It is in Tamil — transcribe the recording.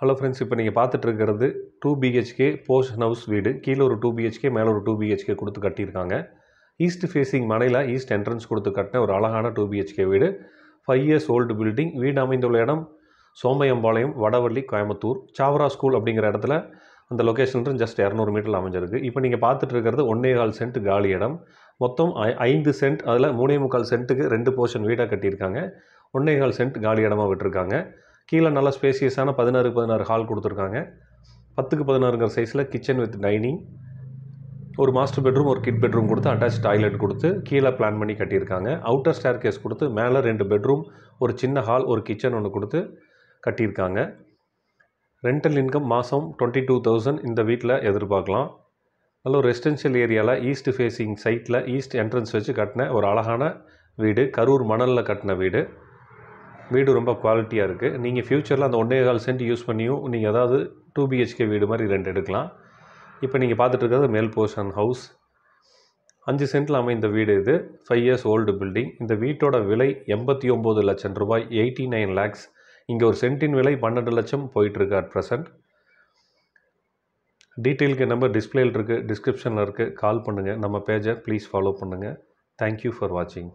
ஹலோ ஃப்ரெண்ட்ஸ், இப்போ நீங்கள் பார்த்துட்டு இருக்கிறது 2 பிஹெச்கே போர்ஷன் ஹவுஸ் வீடு. கீழே ஒரு 2 பிஹெச்கே, மேலே ஒரு 2 பிஹெச்கே கொடுத்து கட்டியிருக்காங்க. ஈஸ்ட் ஃபேஸிங் மனையில் ஈஸ்ட் என்ட்ரன்ஸ் கொடுத்து கட்டின ஒரு அழகான 2 பிஹெச்கே வீடு. 5 இயர்ஸ் ஓல்டு பில்டிங். வீடு அமைந்துள்ள இடம் சோமையம்பாளையம், வடவள்ளி, கோயம்புத்தூர். சாவரா ஸ்கூல் அப்படிங்கிற இடத்துல அந்த லொக்கேஷன் ஜஸ்ட் 200 மீட்டரில் அமைஞ்சிருக்கு. இப்போ நீங்கள் பார்த்துட்டு இருக்கிறது 1.25 சென்ட் காலி இடம். மொத்தம் 5 சென்ட், அதில் 3.25 சென்ட்டுக்கு 2 போர்ஷன் வீடாக கட்டியிருக்காங்க. 1.25 சென்ட் காலி இடமாக விட்டுருக்காங்க. கீழே நல்ல ஸ்பேசியஸான 16x16 ஹால் கொடுத்துருக்காங்க. 10x16ங்கிற சைஸில் கிச்சன் வித் டைனிங், ஒரு மாஸ்டர் பெட்ரூம், ஒரு கிட் பெட்ரூம் கொடுத்து அட்டாச் டாய்லெட் கொடுத்து கீழே பிளான் பண்ணி கட்டியிருக்காங்க. அவுட்டர் ஸ்டேர் கேஸ் கொடுத்து மேலே 2 பெட்ரூம், ஒரு சின்ன ஹால், ஒரு கிச்சன் ஒன்று கொடுத்து கட்டியிருக்காங்க. ரெண்டல் இன்கம் மாதம் 22,000 இந்த வீட்டில் எதிர்பார்க்கலாம். நல்ல ஒரு ரெசிடென்ஷியல் ஏரியாவில் ஈஸ்ட் ஃபேஸிங் சைட்டில் ஈஸ்ட் என்ட்ரன்ஸ் வச்சு கட்டின ஒரு அழகான வீடு. கரூர் மணலில் கட்டின வீடு. வீடு ரொம்ப குவாலிட்டியாக இருக்குது. நீங்கள் ஃப்யூச்சரில் அந்த 1.25 சென்ட் யூஸ் பண்ணியும் நீங்கள் ஏதாவது 2 பிஹெச்கே வீடு மாதிரி ரெண்ட் எடுக்கலாம். இப்போ நீங்கள் பார்த்துட்டு இருக்கிறது மேல் போர்ஷன் ஹவுஸ். 5 சென்ட்டில் அமைந்த வீடு இது. 5 இயர்ஸ் ஓல்டு பில்டிங். இந்த வீட்டோட விலை 89 லட்சம் ரூபாய், 89 lakhs. இங்கே ஒரு சென்ட்டின் விலை 12 லட்சம் போயிட்டுருக்கு அட் ப்ரெசன்ட். டீட்டெயிலுக்கு நம்பர் டிஸ்பிளேயில் இருக்குது, டிஸ்கிரிப்ஷனில் இருக்குது. கால் பண்ணுங்கள். நம்ம பேஜை ப்ளீஸ் ஃபாலோ பண்ணுங்கள். தேங்க்யூ ஃபார் வாட்சிங்.